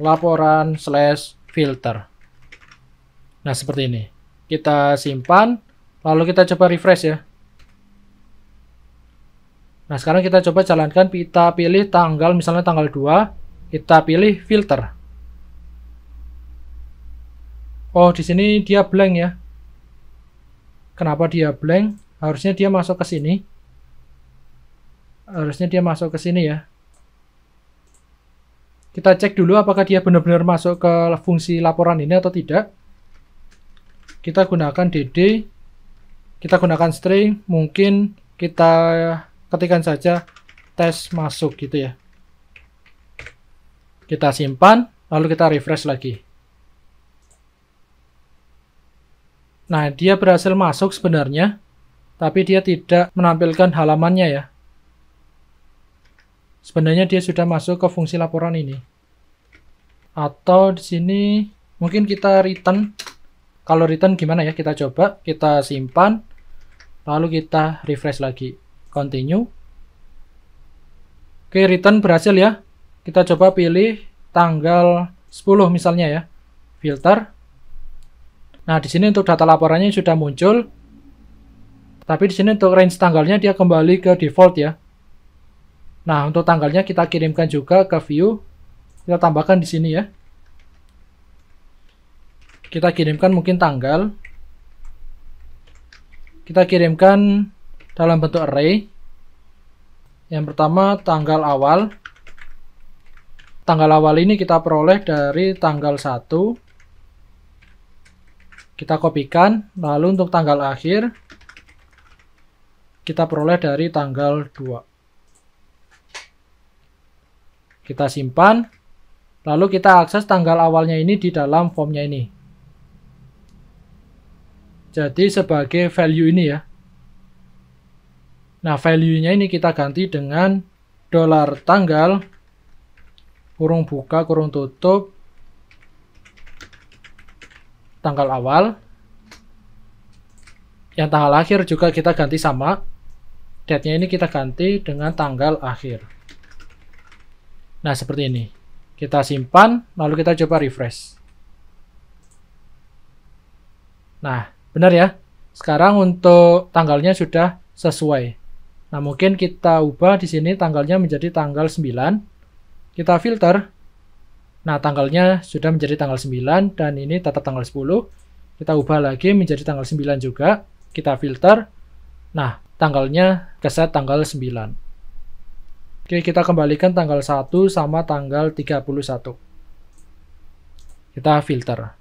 /laporan/filter. Nah, seperti ini. Kita simpan, lalu kita coba refresh ya. Nah, sekarang kita coba jalankan, kita pilih tanggal, misalnya tanggal 2, kita pilih filter. Oh, di sini dia blank ya. Kenapa dia blank? Harusnya dia masuk ke sini. Harusnya dia masuk ke sini ya. Kita cek dulu apakah dia benar-benar masuk ke fungsi laporan ini atau tidak. Kita gunakan DD, kita gunakan string, mungkin kita ketikkan saja tes masuk gitu ya. Kita simpan, lalu kita refresh lagi. Nah, dia berhasil masuk sebenarnya, tapi dia tidak menampilkan halamannya ya. Sebenarnya dia sudah masuk ke fungsi laporan ini. Atau di sini mungkin kita return. Kalau return gimana ya? Kita coba, kita simpan, lalu kita refresh lagi. Continue. Oke, return berhasil ya. Kita coba pilih tanggal 10 misalnya ya. Filter. Nah, di sini untuk data laporannya sudah muncul. Tapi di sini untuk range tanggalnya dia kembali ke default ya. Nah, untuk tanggalnya kita kirimkan juga ke view. Kita tambahkan di sini ya. Kita kirimkan mungkin tanggal. Kita kirimkan dalam bentuk array. Yang pertama tanggal awal. Tanggal awal ini kita peroleh dari tanggal 1. Kita kopikan. Lalu untuk tanggal akhir kita peroleh dari tanggal 2. Kita simpan, lalu kita akses tanggal awalnya ini di dalam formnya ini. Jadi sebagai value ini ya. Nah, value-nya ini kita ganti dengan $tanggal, kurung buka, kurung tutup, tanggal awal. Yang tanggal akhir juga kita ganti sama. Date-nya ini kita ganti dengan tanggal akhir. Nah, seperti ini. Kita simpan, lalu kita coba refresh. Nah, benar ya. Sekarang untuk tanggalnya sudah sesuai. Nah, mungkin kita ubah di sini tanggalnya menjadi tanggal 9. Kita filter. Nah, tanggalnya sudah menjadi tanggal 9 dan ini tetap tanggal 10. Kita ubah lagi menjadi tanggal 9 juga. Kita filter. Nah, tanggalnya keset tanggal 9. Oke, kita kembalikan tanggal 1 sama tanggal 31. Kita filter.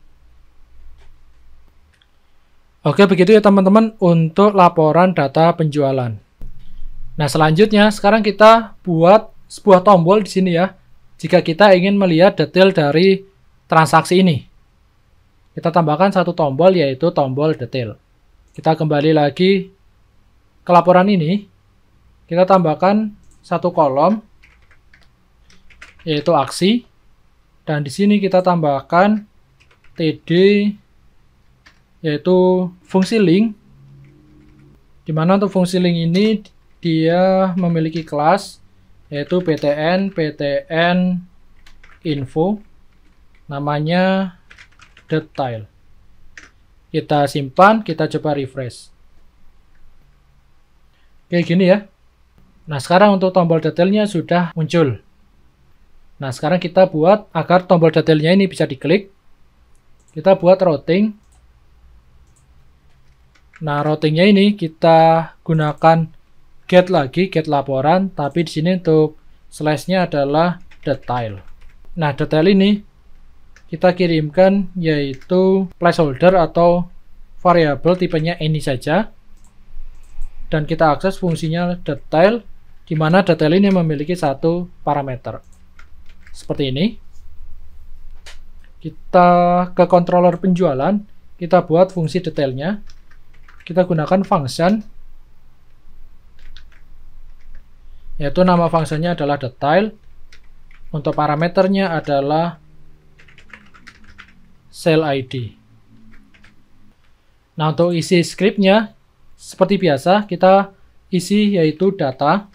Oke, begitu ya teman-teman untuk laporan data penjualan. Nah, selanjutnya sekarang kita buat sebuah tombol di sini ya. Jika kita ingin melihat detail dari transaksi ini. Kita tambahkan satu tombol yaitu tombol detail. Kita kembali lagi ke laporan ini. Kita tambahkan satu kolom yaitu aksi, dan di sini kita tambahkan TD yaitu fungsi link, dimana untuk fungsi link ini dia memiliki kelas yaitu PTN info, namanya detail. Kita simpan, kita coba refresh. Kayak gini ya. Nah, sekarang untuk tombol detailnya sudah muncul. Nah, sekarang kita buat agar tombol detailnya ini bisa diklik. Kita buat routing. Nah, routingnya ini kita gunakan get lagi, get laporan, tapi di sini untuk slash-nya adalah detail. Nah, detail ini kita kirimkan yaitu placeholder atau variabel tipenya any saja. Dan kita akses fungsinya detail, di mana detail ini memiliki satu parameter. Seperti ini. Kita ke controller penjualan, kita buat fungsi detailnya. Kita gunakan function, yaitu nama fungsinya adalah detail. Untuk parameternya adalah sale ID. Nah, untuk isi scriptnya, seperti biasa, kita isi yaitu data.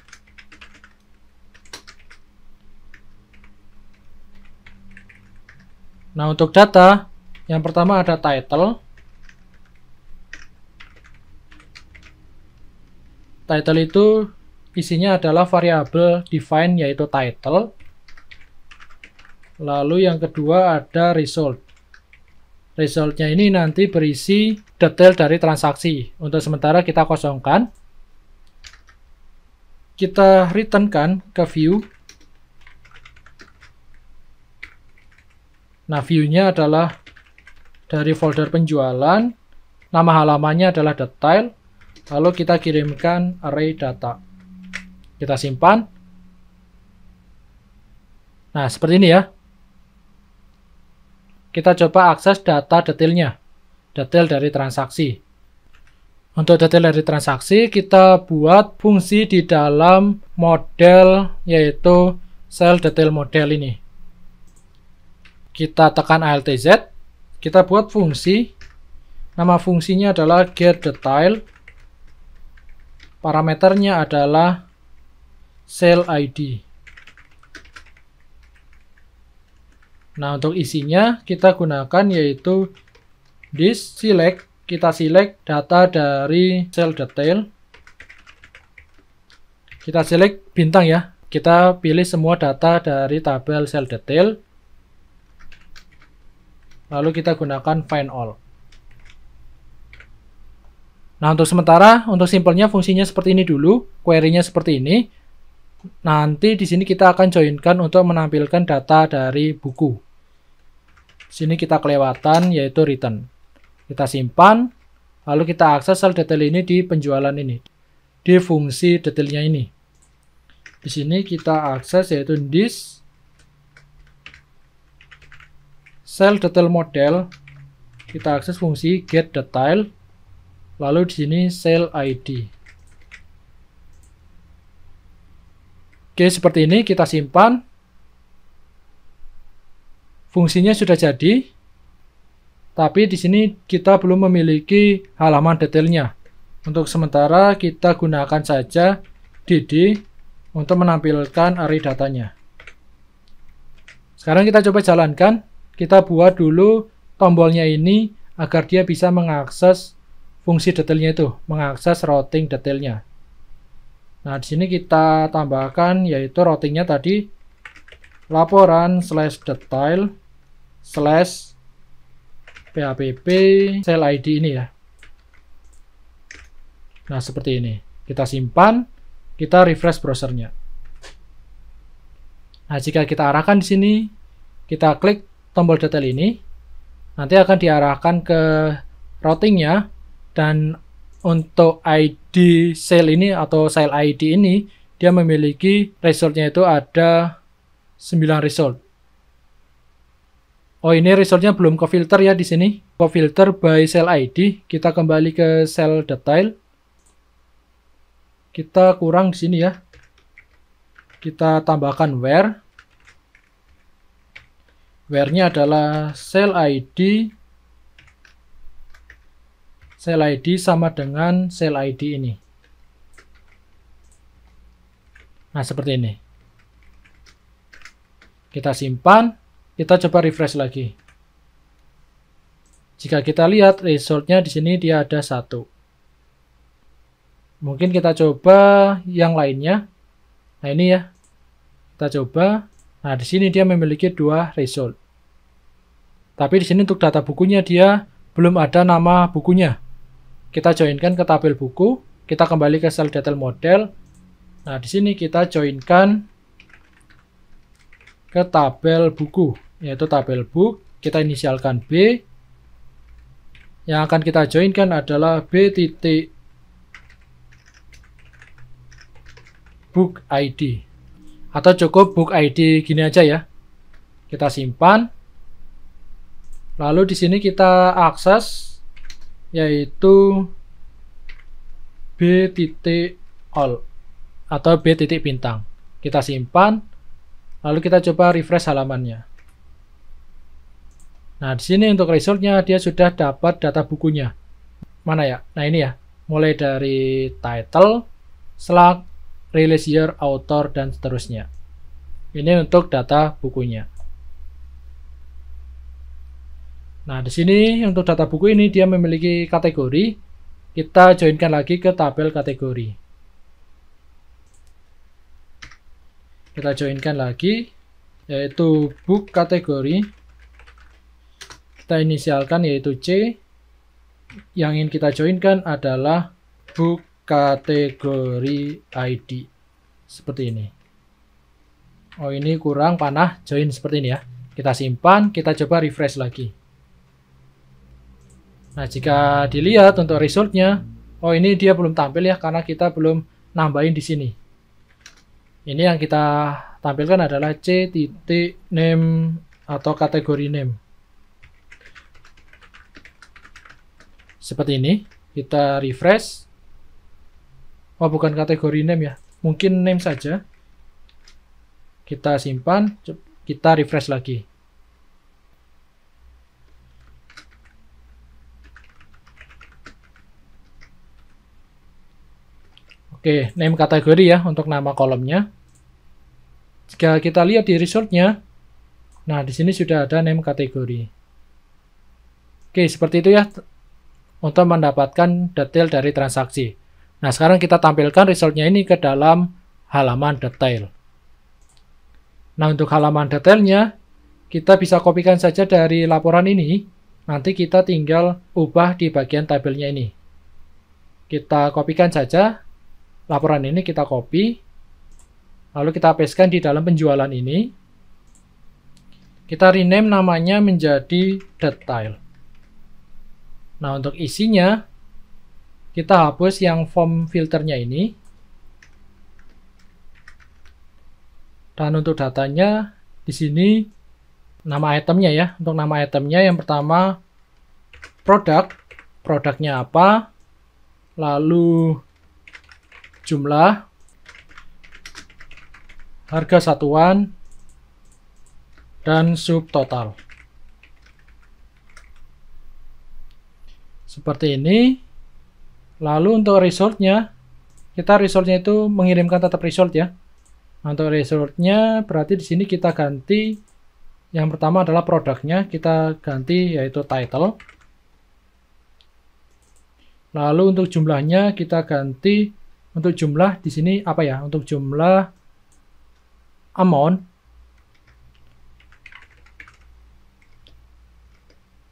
Nah, untuk data, Yang pertama ada title. Title itu isinya adalah variabel define yaitu title. Lalu yang kedua ada result. Resultnya ini nanti berisi detail dari transaksi. Untuk sementara kita kosongkan. Kita returnkan ke view. Nah, view-nya adalah dari folder penjualan. Nama halamannya adalah detail. Lalu kita kirimkan array data. Kita simpan. Nah, seperti ini ya. Kita coba akses data detailnya. Detail dari transaksi. Untuk detail dari transaksi, kita buat fungsi di dalam model, yaitu cell detail model ini. Kita tekan Alt Z. Kita buat fungsi. Nama fungsinya adalah getDetail. Parameternya adalah cell ID. Nah, untuk isinya kita gunakan yaitu this select. Kita select data dari cell detail. Kita select bintang ya. Kita pilih semua data dari tabel cell detail. Lalu kita gunakan find all. Nah, untuk sementara, untuk simpelnya fungsinya seperti ini dulu. Query-nya seperti ini. Nanti di sini kita akan joinkan untuk menampilkan data dari buku. Sini kita kelewatan yaitu return. Kita simpan, lalu kita akses sel detail ini di penjualan ini, di fungsi detailnya ini. Di sini kita akses yaitu this cell detail model. Kita akses fungsi getDetail, lalu di sini cell ID. Oke, seperti ini kita simpan. Fungsinya sudah jadi, tapi di sini kita belum memiliki halaman detailnya. Untuk sementara kita gunakan saja dd untuk menampilkan array datanya. Sekarang kita coba jalankan. Kita buat dulu tombolnya ini agar dia bisa mengakses fungsi detailnya itu, mengakses routing detailnya. Nah, di sini kita tambahkan yaitu routingnya tadi laporan /detail /php cell ID ini ya. Nah, seperti ini. Kita simpan, kita refresh browsernya. Nah, jika kita arahkan di sini, kita klik tombol detail ini, nanti akan diarahkan ke routingnya, dan untuk ID cell ini atau cell ID ini, dia memiliki resultnya itu ada 9 result. Oh, ini resultnya belum ke filter ya di sini. Ke filter by cell ID, kita kembali ke cell detail. Kita kurang di sini ya. Kita tambahkan where. Where-nya adalah cell ID. Cell ID sama dengan cell ID ini. Nah, seperti ini. Kita simpan. Kita coba refresh lagi. Jika kita lihat resultnya di sini dia ada 1. Mungkin kita coba yang lainnya. Nah, ini ya. Kita coba. Nah, di sini dia memiliki 2 result. Tapi di sini untuk data bukunya dia belum ada nama bukunya. Kita joinkan ke tabel buku. Kita kembali ke cell detail model. Nah, di sini kita joinkan ke tabel buku, yaitu tabel book. Kita inisialkan B. Yang akan kita joinkan adalah B.book ID. Atau cukup book ID gini aja ya. Kita simpan. Lalu di sini kita akses yaitu B.all atau B.bintang. Kita simpan. Lalu kita coba refresh halamannya. Nah, di sini untuk resultnya dia sudah dapat data bukunya. Mana ya? Nah, ini ya. Mulai dari title, slug, release year, author, dan seterusnya. Ini untuk data bukunya. Nah, di sini untuk data buku ini dia memiliki kategori. Kita joinkan lagi ke tabel kategori. Kita joinkan lagi, yaitu book kategori. Kita inisialkan yaitu C. Yang ingin kita joinkan adalah book kategori ID. Seperti ini. Oh, ini kurang panah, join seperti ini ya. Kita simpan, kita coba refresh lagi. Nah, jika dilihat untuk resultnya, oh ini dia belum tampil ya, karena kita belum nambahin di sini. Ini yang kita tampilkan adalah c.name atau kategori name. Seperti ini, kita refresh. Oh, bukan kategori name ya, mungkin name saja. Kita simpan, kita refresh lagi. Oke, name kategori ya untuk nama kolomnya. Jika kita lihat di resultnya, nah di sini sudah ada name kategori. Oke, seperti itu ya untuk mendapatkan detail dari transaksi. Nah, sekarang kita tampilkan resultnya ini ke dalam halaman detail. Nah, untuk halaman detailnya, kita bisa kopikan saja dari laporan ini. Nanti kita tinggal ubah di bagian tabelnya ini. Kita kopikan saja. Laporan ini kita copy, lalu kita pastekan di dalam penjualan ini. Kita rename namanya menjadi detail. Nah, untuk isinya, kita hapus yang form filternya ini. Dan untuk datanya, di sini nama itemnya ya. Untuk nama itemnya yang pertama, produk. Produknya apa? Lalu jumlah, harga satuan, dan subtotal. Seperti ini. Lalu untuk resultnya, resultnya itu mengirimkan tetap result ya. Nah, untuk resultnya berarti di sini kita ganti, yang pertama adalah produknya, kita ganti yaitu title. Lalu untuk jumlahnya kita ganti. Untuk jumlah di sini apa ya? Untuk jumlah amount.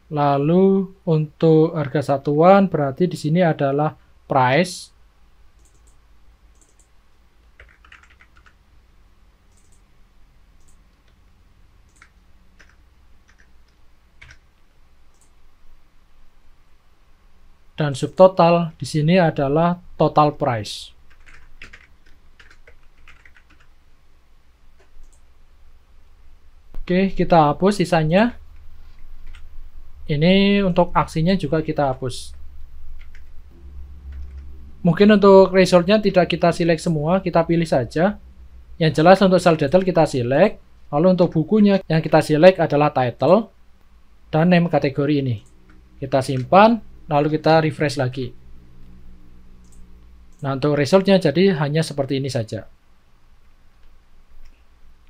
Lalu untuk harga satuan berarti di sini adalah price. Dan subtotal di sini adalah total price. Oke, kita hapus sisanya. Ini untuk aksinya juga kita hapus. Mungkin untuk resultnya tidak kita select semua, kita pilih saja. Yang jelas untuk cell detail kita select. Lalu untuk bukunya yang kita select adalah title dan name kategori ini. Kita simpan, lalu kita refresh lagi. Nah, untuk resultnya jadi hanya seperti ini saja.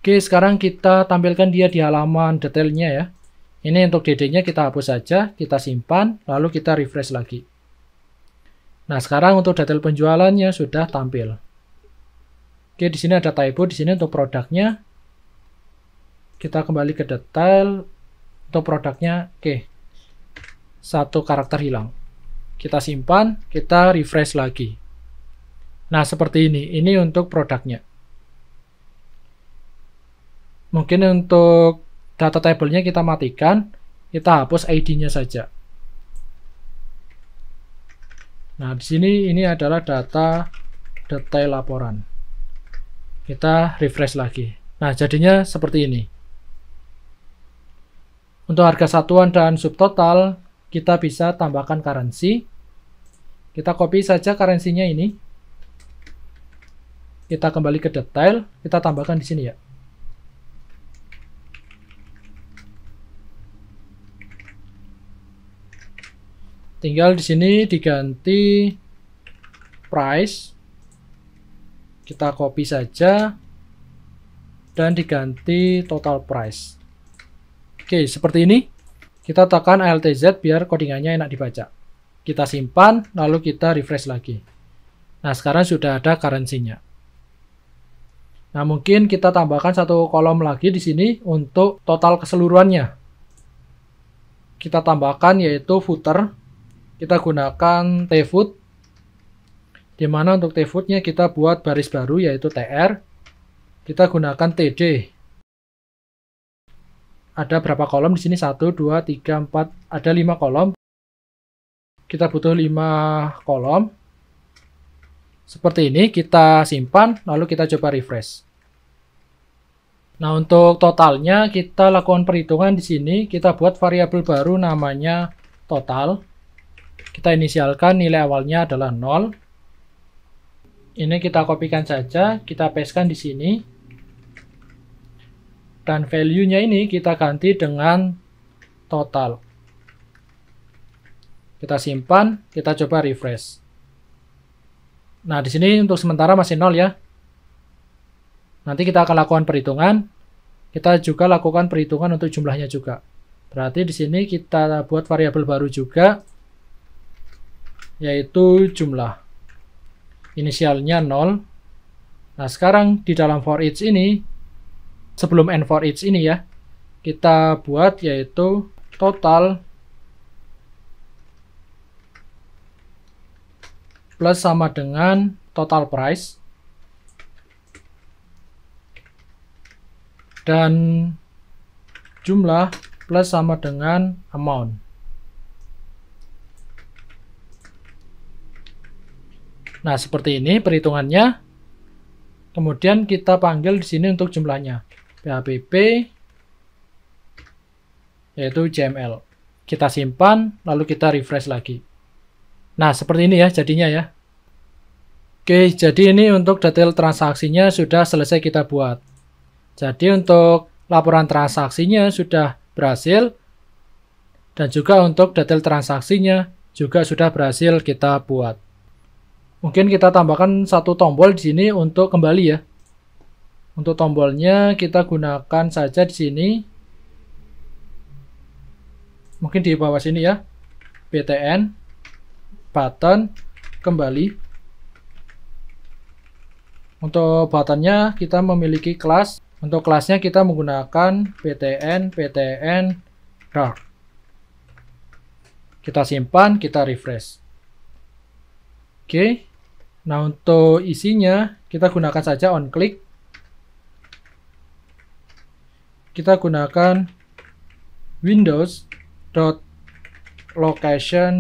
Oke, sekarang kita tampilkan dia di halaman detailnya ya. Ini untuk DD-nya kita hapus saja, kita simpan, lalu kita refresh lagi. Nah, sekarang untuk detail penjualannya sudah tampil. Oke, di sini ada typo, di sini untuk produknya. Kita kembali ke detail. Untuk produknya, oke. Satu karakter hilang. Kita simpan, kita refresh lagi. Nah, seperti ini. Ini untuk produknya. Mungkin untuk data table-nya kita matikan, kita hapus ID-nya saja. Nah, di sini ini adalah data detail laporan. Kita refresh lagi. Nah, jadinya seperti ini. Untuk harga satuan dan subtotal, kita bisa tambahkan currency. Kita copy saja currency-nya ini. Kita kembali ke detail, kita tambahkan di sini ya. Tinggal di sini diganti price. Kita copy saja dan diganti total price. Oke, seperti ini. Kita tekan Alt Z biar codingannya enak dibaca. Kita simpan, lalu kita refresh lagi. Nah, sekarang sudah ada currency-nya. Nah, mungkin kita tambahkan satu kolom lagi di sini untuk total keseluruhannya. Kita tambahkan yaitu footer. Kita gunakan tfoot. Di mana untuk tfoot-nya kita buat baris baru yaitu TR. Kita gunakan TD. Ada berapa kolom di sini? 1, 2, 3, 4. Ada 5 kolom. Kita butuh 5 kolom. Seperti ini, kita simpan, lalu kita coba refresh. Nah, untuk totalnya, kita lakukan perhitungan di sini. Kita buat variabel baru namanya total. Kita inisialkan nilai awalnya adalah 0. Ini kita kopikan saja, kita pastekan di sini. Dan value-nya ini kita ganti dengan total. Kita simpan, kita coba refresh. Nah, di sini untuk sementara masih 0 ya. Nanti kita akan lakukan perhitungan. Kita juga lakukan perhitungan untuk jumlahnya juga. Berarti di sini kita buat variabel baru juga, yaitu jumlah. Inisialnya 0. Nah, sekarang di dalam for each ini, sebelum end for each ini ya, kita buat yaitu total plus sama dengan total price dan jumlah plus sama dengan amount. Nah, seperti ini perhitungannya. Kemudian kita panggil di sini untuk jumlahnya. PHP yaitu JML. Kita simpan, lalu kita refresh lagi. Nah, seperti ini ya jadinya ya. Oke, jadi ini untuk detail transaksinya sudah selesai kita buat. Jadi untuk laporan transaksinya sudah berhasil. Dan juga untuk detail transaksinya juga sudah berhasil kita buat. Mungkin kita tambahkan satu tombol di sini untuk kembali ya. Untuk tombolnya kita gunakan saja di sini. Mungkin di bawah sini ya. BTN, button, kembali. Untuk buttonnya kita memiliki kelas. Untuk kelasnya kita menggunakan PTN, dark. Kita simpan, kita refresh. Oke. Nah, untuk isinya kita gunakan saja on click. Kita gunakan windows.location.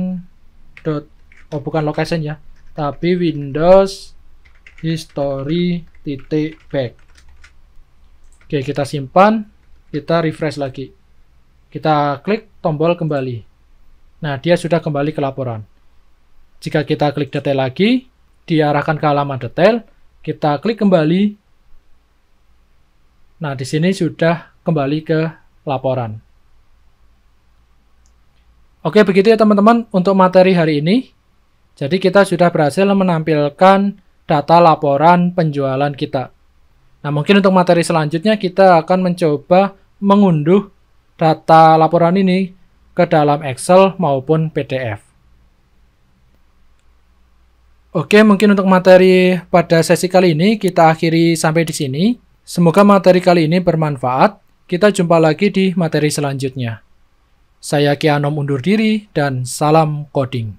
Oh, bukan location ya, tapi windows history.back. Oke, kita simpan, kita refresh lagi. Kita klik tombol kembali. Nah, dia sudah kembali ke laporan. Jika kita klik detail lagi, diarahkan ke halaman detail, kita klik kembali. Nah, di sini sudah kembali ke laporan. Oke, begitu ya teman-teman untuk materi hari ini. Jadi kita sudah berhasil menampilkan data laporan penjualan kita. Nah, mungkin untuk materi selanjutnya kita akan mencoba mengunduh data laporan ini ke dalam Excel maupun PDF. Oke, mungkin untuk materi pada sesi kali ini kita akhiri sampai di sini. Semoga materi kali ini bermanfaat. Kita jumpa lagi di materi selanjutnya. Saya Ki Anom undur diri dan salam coding.